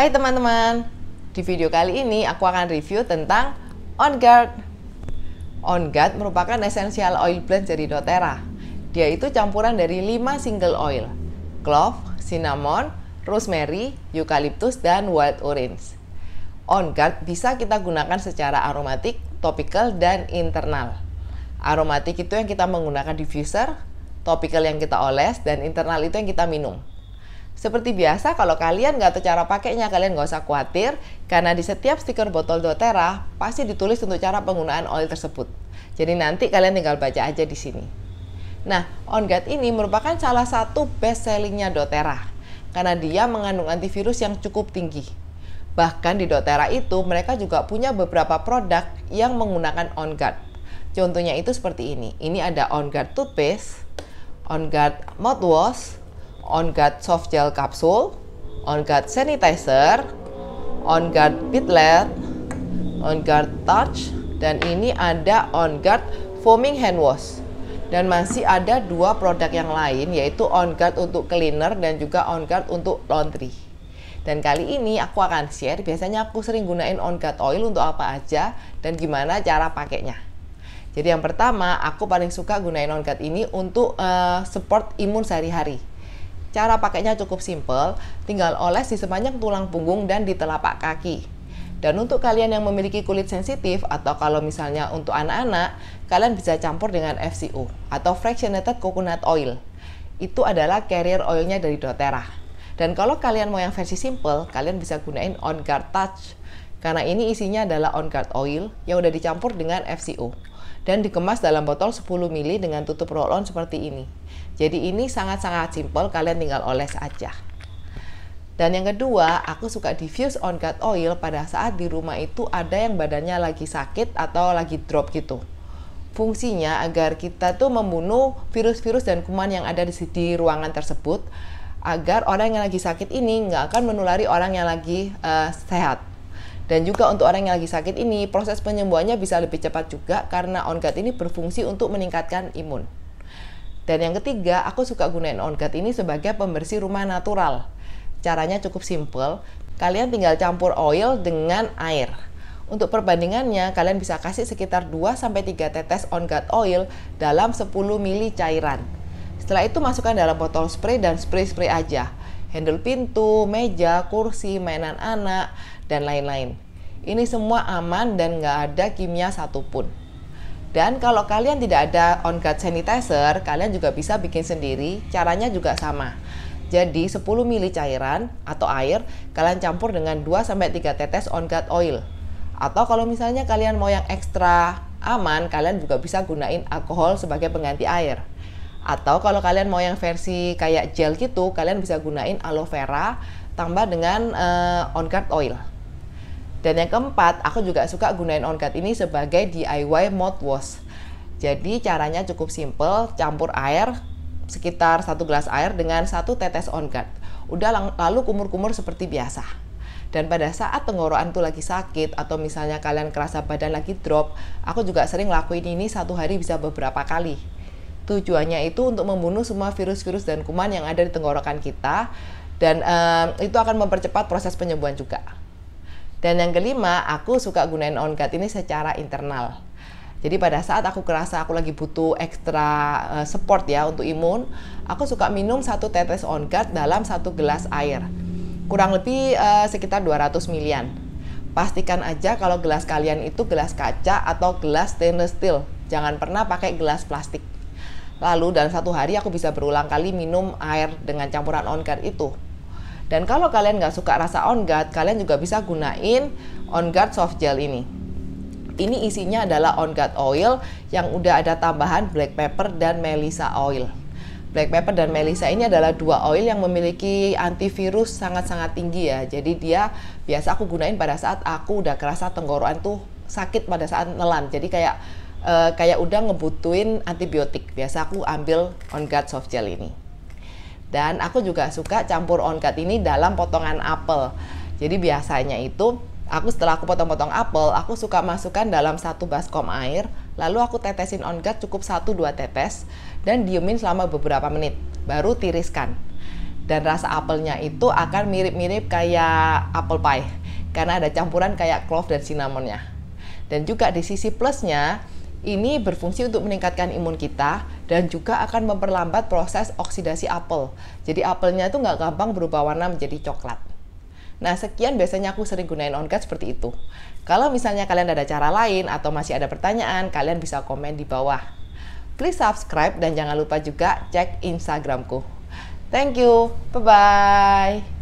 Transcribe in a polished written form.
Hai teman-teman, di video kali ini aku akan review tentang On Guard. On Guard merupakan essential oil blend dari doTERRA. Dia itu campuran dari 5 single oil: clove, cinnamon, rosemary, eucalyptus, dan wild orange. On Guard bisa kita gunakan secara aromatik, topical, dan internal. Aromatik itu yang kita menggunakan diffuser, topical yang kita oles, dan internal itu yang kita minum. Seperti biasa, kalau kalian nggak tahu cara pakainya, kalian nggak usah khawatir, karena di setiap stiker botol doTERRA pasti ditulis untuk cara penggunaan oil tersebut. Jadi nanti kalian tinggal baca aja di sini. Nah, On Guard ini merupakan salah satu best sellingnya doTERRA, karena dia mengandung antivirus yang cukup tinggi. Bahkan di doTERRA itu mereka juga punya beberapa produk yang menggunakan On Guard. Contohnya itu seperti ini. Ini ada On Guard toothpaste, On Guard mouthwash, On Guard soft gel capsule, On Guard sanitizer, On Guard beadlet, On Guard touch, dan ini ada On Guard foaming hand wash. Dan masih ada 2 produk yang lain, yaitu On Guard untuk cleaner dan juga On Guard untuk laundry. Dan kali ini aku akan share, biasanya aku sering gunain On Guard oil untuk apa aja dan gimana cara pakainya. Jadi yang pertama, aku paling suka gunain On Guard ini untuk support imun sehari-hari. Cara pakainya cukup simple, tinggal oles di sepanjang tulang punggung dan di telapak kaki. Dan untuk kalian yang memiliki kulit sensitif atau kalau misalnya untuk anak-anak, kalian bisa campur dengan FCO atau Fractionated Coconut Oil. Itu adalah carrier oilnya dari doTERRA. Dan kalau kalian mau yang versi simple, kalian bisa gunain On Guard Touch. Karena ini isinya adalah On Guard Oil yang udah dicampur dengan FCO. Dan dikemas dalam botol 10 ml dengan tutup roll-on seperti ini. Jadi ini sangat-sangat simple, kalian tinggal oles aja. Dan yang kedua, aku suka diffuse On Guard oil pada saat di rumah itu ada yang badannya lagi sakit atau lagi drop gitu. Fungsinya agar kita tuh membunuh virus-virus dan kuman yang ada di ruangan tersebut, agar orang yang lagi sakit ini nggak akan menulari orang yang lagi sehat. Dan juga untuk orang yang lagi sakit ini, proses penyembuhannya bisa lebih cepat juga karena On Guard ini berfungsi untuk meningkatkan imun. Dan yang ketiga, aku suka gunain On Guard ini sebagai pembersih rumah natural. Caranya cukup simple, kalian tinggal campur oil dengan air. Untuk perbandingannya, kalian bisa kasih sekitar 2-3 tetes On Guard oil dalam 10 ml cairan. Setelah itu masukkan dalam botol spray dan spray aja. Handle pintu, meja, kursi, mainan anak, dan lain-lain. Ini semua aman dan nggak ada kimia satupun. Dan kalau kalian tidak ada On Guard sanitizer, kalian juga bisa bikin sendiri. Caranya juga sama. Jadi 10 ml cairan atau air, kalian campur dengan 2-3 tetes On Guard oil. Atau kalau misalnya kalian mau yang ekstra aman, kalian juga bisa gunain alkohol sebagai pengganti air. Atau kalau kalian mau yang versi kayak gel gitu, kalian bisa gunain aloe vera tambah dengan On Guard oil. Dan yang keempat, aku juga suka gunain On Guard ini sebagai DIY mouthwash. Jadi caranya cukup simple, campur air sekitar 1 gelas air dengan 1 tetes On Guard. Udah lalu kumur-kumur seperti biasa. Dan pada saat tenggorokan tuh lagi sakit atau misalnya kalian kerasa badan lagi drop, aku juga sering lakuin ini 1 hari bisa beberapa kali. Tujuannya itu untuk membunuh semua virus-virus dan kuman yang ada di tenggorokan kita, dan itu akan mempercepat proses penyembuhan juga. Dan yang kelima, aku suka gunain On Guard ini secara internal. Jadi pada saat aku kerasa aku lagi butuh ekstra support ya untuk imun, aku suka minum 1 tetes On Guard dalam 1 gelas air. Kurang lebih sekitar 200 ml. Pastikan aja kalau gelas kalian itu gelas kaca atau gelas stainless steel. Jangan pernah pakai gelas plastik. Lalu dalam 1 hari aku bisa berulang kali minum air dengan campuran On Guard itu. Dan kalau kalian nggak suka rasa On Guard, kalian juga bisa gunain On Guard soft gel ini. Ini isinya adalah On Guard oil yang udah ada tambahan black pepper dan melissa oil. Black pepper dan melissa ini adalah 2 oil yang memiliki antivirus sangat-sangat tinggi ya. Jadi dia biasa aku gunain pada saat aku udah kerasa tenggorokan tuh sakit pada saat nelan. Jadi kayak udah ngebutuhin antibiotik. Biasa aku ambil On Guard soft gel ini. Dan aku juga suka campur On Guard ini dalam potongan apel. Jadi biasanya itu setelah aku potong-potong apel, aku suka masukkan dalam 1 baskom air, lalu aku tetesin On Guard cukup 1-2 tetes dan diemin selama beberapa menit, baru tiriskan. Dan rasa apelnya itu akan mirip-mirip kayak apple pie karena ada campuran kayak clove dan cinnamonnya. Dan juga di sisi plusnya, ini berfungsi untuk meningkatkan imun kita dan juga akan memperlambat proses oksidasi apel. Jadi apelnya itu nggak gampang berubah warna menjadi coklat. Nah, sekian biasanya aku sering gunain On Guard seperti itu. Kalau misalnya kalian ada cara lain atau masih ada pertanyaan, kalian bisa komen di bawah. Please subscribe dan jangan lupa juga cek Instagramku. Thank you, bye-bye.